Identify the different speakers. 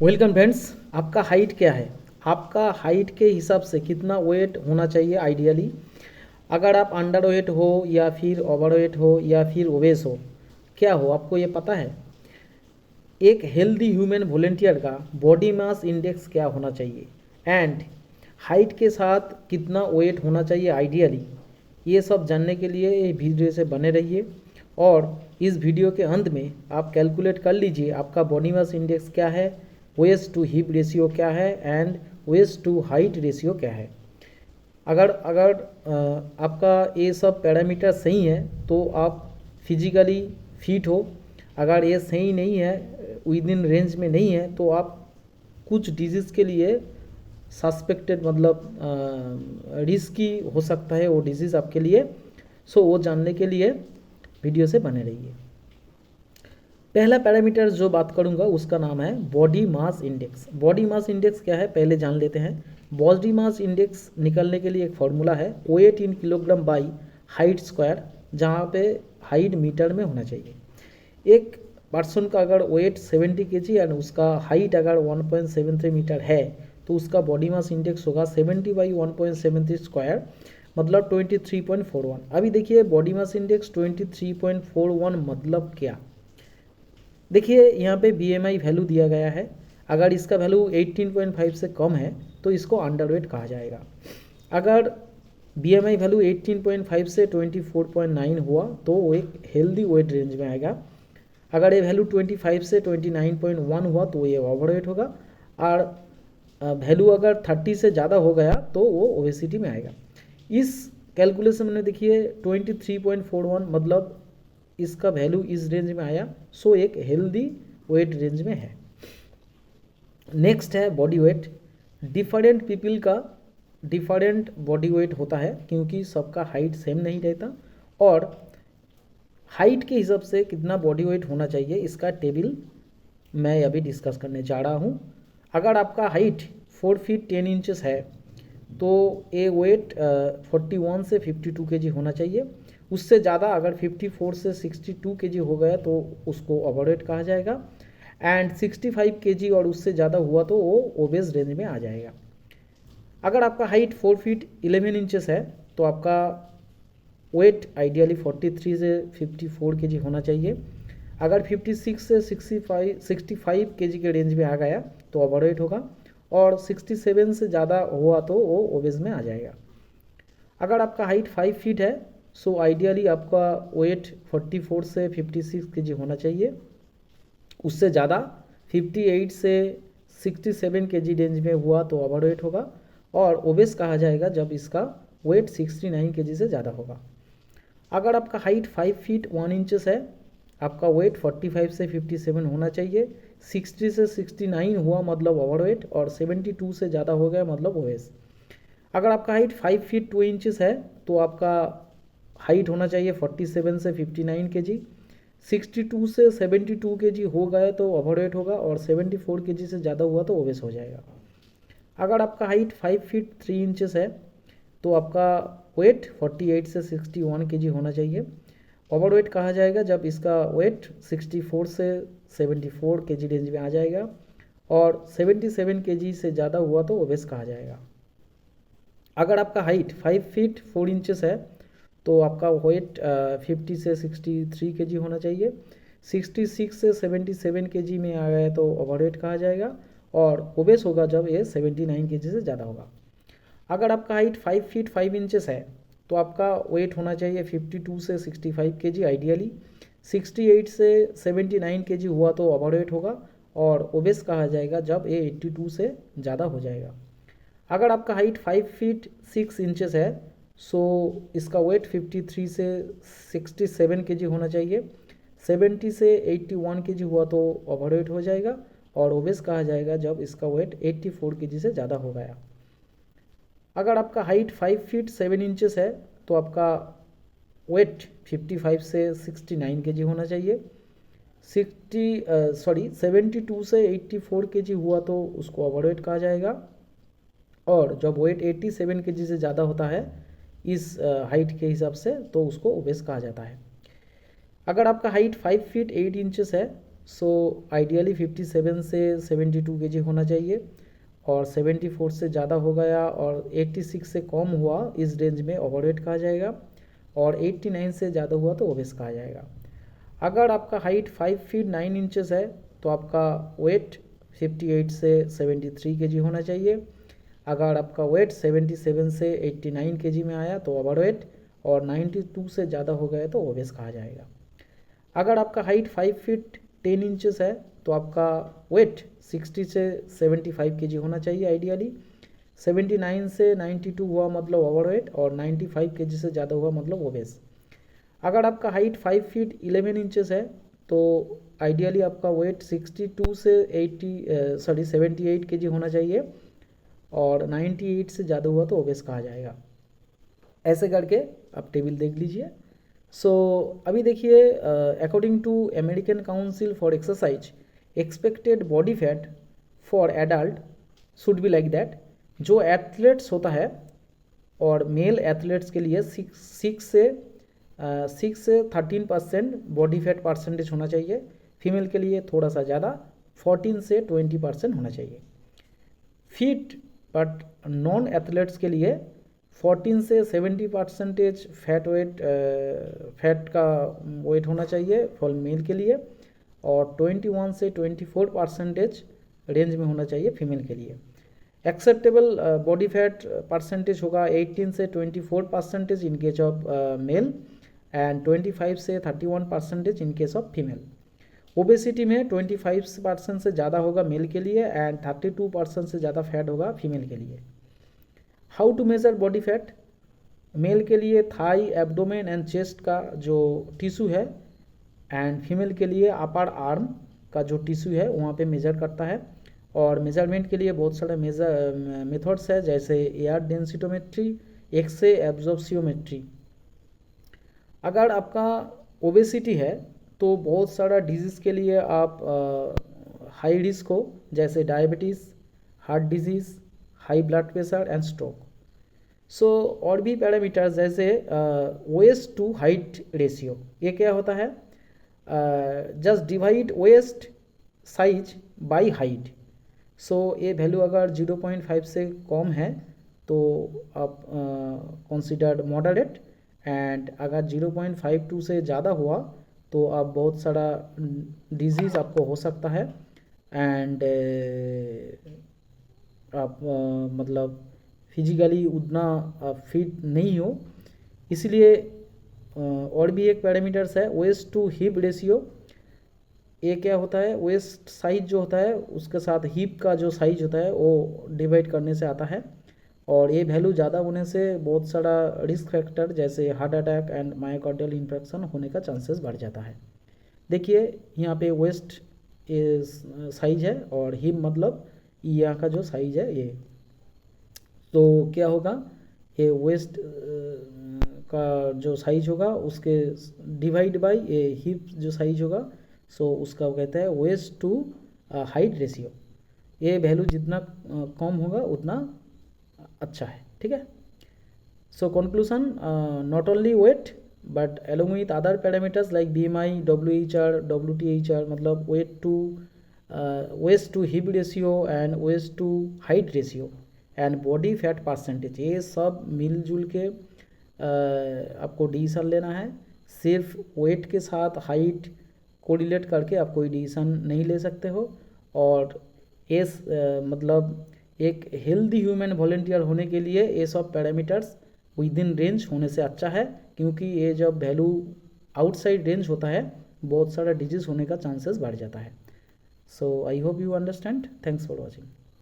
Speaker 1: Welcome friends. आपका height क्या है? आपका हाइट के हिसाब से कितना वेट होना चाहिए आइडियली? अगर आप अंडर वेट हो या फिर ओवर वेट हो या फिर ओबेस हो, क्या हो आपको ये पता है? एक हेल्दी ह्यूमन वॉलेंटियर का बॉडी मास इंडेक्स क्या होना चाहिए एंड हाइट के साथ कितना वेट होना चाहिए आइडियली? ये सब जानने के लिए ये वीडियो से बने रहिए और इस वीडियो के अंत में आप कैलकुलेट कर लीजिए आपका बॉडी मास इंडेक्स क्या है, वेस्ट टू हिप रेशियो क्या है and waist to height ratio क्या है। अगर अगर आपका ये सब पैरामीटर सही है तो आप फिजिकली फिट हो। अगर ये सही नहीं है, विद इन रेंज में नहीं है, तो आप कुछ डिजीज़ के लिए सस्पेक्टेड मतलब रिस्की हो सकता है वो डिजीज़ आपके लिए। सो वो जानने के लिए वीडियो से बने रहिए। पहला पैरामीटर जो बात करूंगा उसका नाम है body mass index. Body mass index क्या है पहले जान लेते हैं। बॉडी मास इंडेक्स निकलने के लिए एक फॉर्मूला है weight in kilogram by height square, जहाँ पे हाइट मीटर में होना चाहिए। एक पर्सन का अगर वेट 70 केजी एंड उसका हाइट अगर 1.73 मीटर है तो उसका बॉडी मास इंडेक्स होगा 70 बाई 1.73 स्क्वायर, मतलब 23.41। अभी देखिए बॉडी मास इंडेक्स 23.41 मतलब क्या? देखिए यहाँ पे BMI वैल्यू दिया गया है। अगर इसका वैल्यू 18.5 से कम है तो इसको अंडरवेट कहा जाएगा। अगर BMI वैल्यू 18.5 से 24.9 हुआ तो वो एक हेल्दी वेट रेंज में आएगा। अगर ये वैल्यू 25 से 29.1 हुआ तो ये ओवरवेट होगा, और वैल्यू अगर 30 से ज़्यादा हो गया तो वो ओबेसिटी में आएगा। इस कैलकुलेशन में देखिए 23.41 मतलब इसका वैल्यू इस रेंज में आया, सो एक हेल्दी वेट रेंज में है। नेक्स्ट है बॉडी वेट। डिफरेंट पीपल का डिफरेंट बॉडी वेट होता है क्योंकि सबका हाइट सेम नहीं रहता, और हाइट के हिसाब से कितना बॉडी वेट होना चाहिए इसका टेबल मैं अभी डिस्कस करने जा रहा हूँ। अगर आपका हाइट 4 फीट 10 इंचेस है तो ये वेट 41 से 52 केजी होना चाहिए। उससे ज़्यादा अगर 54 से 62 केजी हो गया तो उसको ओवरवेट कहा जाएगा, एंड 65 केजी और उससे ज़्यादा हुआ तो वो ओबेस रेंज में आ जाएगा। अगर आपका हाइट 4 फीट 11 इंचेस है तो आपका वेट आइडियली 43 से 54 केजी होना चाहिए। अगर 56 से 65 केजी के रेंज में आ गया तो ओवरवेट होगा, और 67 से ज़्यादा हुआ तो वो ओबेस में आ जाएगा। अगर आपका हाइट 5 फीट है सो आइडियली आपका वेट 44 से 56 केजी होना चाहिए। उससे ज़्यादा 58 से 67 केजी रेंज में हुआ तो ओवरवेट होगा, और ओबेस कहा जाएगा जब इसका वेट 69 केजी से ज़्यादा होगा। अगर आपका हाइट 5 फीट 1 इंचेस है, आपका वेट 45 से 57 होना चाहिए। 60 से 69 हुआ मतलब ओवरवेट, और 72 से ज़्यादा हो गया मतलब ओबेस। अगर आपका हाइट 5 फीट 2 इंचेस है तो आपका हाइट होना चाहिए 47 से 59 केजी। 62 से 72 केजी हो गए तो ओवरवेट होगा, और 74 केजी से ज़्यादा हुआ तो ओबेस हो जाएगा। अगर आपका हाइट 5 फीट 3 इंचेस है तो आपका वेट 48 से 61 केजी होना चाहिए। ओवरवेट कहा जाएगा जब इसका वेट 64 से 74 केजी रेंज में आ जाएगा, और 77 केजी से ज़्यादा हुआ तो ओबेस कहा जाएगा। अगर आपका हाइट 5 फीट 4 इंचेस है तो आपका वेट 50 से 63 केजी होना चाहिए। 66 से 77 केजी में आ गया तो ओवरवेट कहा जाएगा, और ओबेस होगा जब ये 79 केजी से ज़्यादा होगा। अगर आपका हाइट 5 फीट 5 इंचेस है तो आपका वेट होना चाहिए 52 से 65 केजी आइडियली। 68 से 79 केजी हुआ तो ओवरवेट होगा, और ओबेस कहा जाएगा जब ये 82 से ज़्यादा हो जाएगा। अगर आपका हाइट 5 फीट 6 इंचेस है सो इसका वेट 53 से 67 केजी होना चाहिए। 70 से 81 केजी हुआ तो ओवरवेट हो जाएगा, और ओबेस कहा जाएगा जब इसका वेट 84 केजी से ज़्यादा हो गया। अगर आपका हाइट 5 फीट 7 इंचेस है तो आपका वेट 55 से 69 केजी होना चाहिए। 72 से 84 केजी हुआ तो उसको ओवरवेट कहा जाएगा, और जब वेट 87 केजी से ज़्यादा होता है इस हाइट के हिसाब से तो उसको ओबेस कहा जाता है। अगर आपका हाइट 5 फीट 8 इंचेस है सो आइडियली 57 से 72 केजी होना चाहिए, और 74 से ज़्यादा हो गया और 86 से कम हुआ, इस रेंज में ओवरवेट कहा जाएगा, और 89 से ज़्यादा हुआ तो ओबेस कहा जाएगा। अगर आपका हाइट 5 फीट 9 इंचेस है तो आपका वेट 58 से 73 केजी होना चाहिए। अगर आपका वेट 77 से 89 केजी में आया तो ओवरवेट, और 92 से ज़्यादा हो गया तो ओबेस कहा जाएगा। अगर आपका हाइट 5 फीट 10 इंचेस है तो आपका वेट 60 से 75 केजी होना चाहिए आइडियली। 79 से 92 हुआ मतलब ओवरवेट, और 95 केजी से ज़्यादा हुआ मतलब ओबेस। अगर आपका हाइट 5 फीट 11 इंचेस है तो आइडियली आपका वेट 62 से 78 केजी होना चाहिए, और 98 से ज़्यादा हुआ तो ओबेस कहा जाएगा। ऐसे करके आप टेबल देख लीजिए। सो अभी देखिए, according to American council for exercise, expected body fat for adult should be like that. जो एथलेट्स होता है, और मेल एथलेट्स के लिए 6 से 13% बॉडी फैट परसेंटेज होना चाहिए। फीमेल के लिए थोड़ा सा ज़्यादा, 14 से 20% होना चाहिए। फिट बट नॉन एथलेट्स के लिए 14 से 70% फैट का वेट होना चाहिए फॉर मेल के लिए, और 21 से 24% रेंज में होना चाहिए फीमेल के लिए। एक्सेप्टेबल बॉडी फैट परसेंटेज होगा 18 से 24% in case of male, and 25 से 31% in case of female. Obesity में 25% से ज़्यादा होगा मेल के लिए, एंड 32% से ज़्यादा फैट होगा फीमेल के लिए। How to measure body fat? Male के लिए थाई, एब्डोमेन एंड चेस्ट का जो टिश्यू है, एंड फीमेल के लिए अपर आर्म का जो टिश्यू है वहाँ पे मेजर करता है। और मेजरमेंट के लिए बहुत सारे मेथड्स है, जैसे एयर डेंसिटोमेट्री, एक्सरे एब्जॉर्प्शियोमेट्री। अगर आपका ओबेसिटी है तो बहुत सारा डिजीज़ के लिए आप हाई रिस्क हो, जैसे diabetes, heart disease, high blood pressure and stroke. So और भी पैरामीटर्स जैसे वेस्ट टू हाइट रेशियो, ये क्या होता है? Just divide waist size by height. So ये वैल्यू अगर 0.5 से कम है तो आप कंसिडर्ड मॉडरेट, एंड अगर 0.52 से ज़्यादा हुआ तो आप बहुत सारा डिजीज़ आपको हो सकता है, एंड आप मतलब फिजिकली उतना फिट नहीं हो। इसलिए और भी एक पैरामीटर्स है वेस्ट टू हिप रेशियो। ये क्या होता है? वेस्ट साइज जो होता है उसके साथ हिप का जो साइज होता है वो डिवाइड करने से आता है, और ये वैल्यू ज़्यादा होने से बहुत सारा रिस्क फैक्टर जैसे heart attack and myocardial infection होने का चांसेस बढ़ जाता है। देखिए यहाँ पे वेस्ट साइज है, और हिप मतलब यहाँ का जो साइज है ये, तो क्या होगा? ये वेस्ट का जो साइज होगा उसके डिवाइड बाय ये हिप जो साइज होगा, सो उसका वो कहते हैं वेस्ट टू हाइट रेशियो। ये वैल्यू जितना कम होगा उतना अच्छा है, ठीक है। So conclusion, not only weight but along with other parameters like BMI, WHR, WTHR, मतलब waist to hip ratio and waist to height ratio and body fat percentage, ये सब मिलजुल के आपको डिसीजन लेना है। सिर्फ वेट के साथ हाइट कोरिलेट करके आप कोई डिसीजन नहीं ले सकते हो, और मतलब एक हेल्दी ह्यूमन वॉलेंटियर होने के लिए ये सब पैरामीटर्स विद इन रेंज होने से अच्छा है, क्योंकि ये जब वैल्यू आउटसाइड रेंज होता है बहुत सारा डिजीज़ होने का चांसेस बढ़ जाता है। So I hope you understand. Thanks for watching.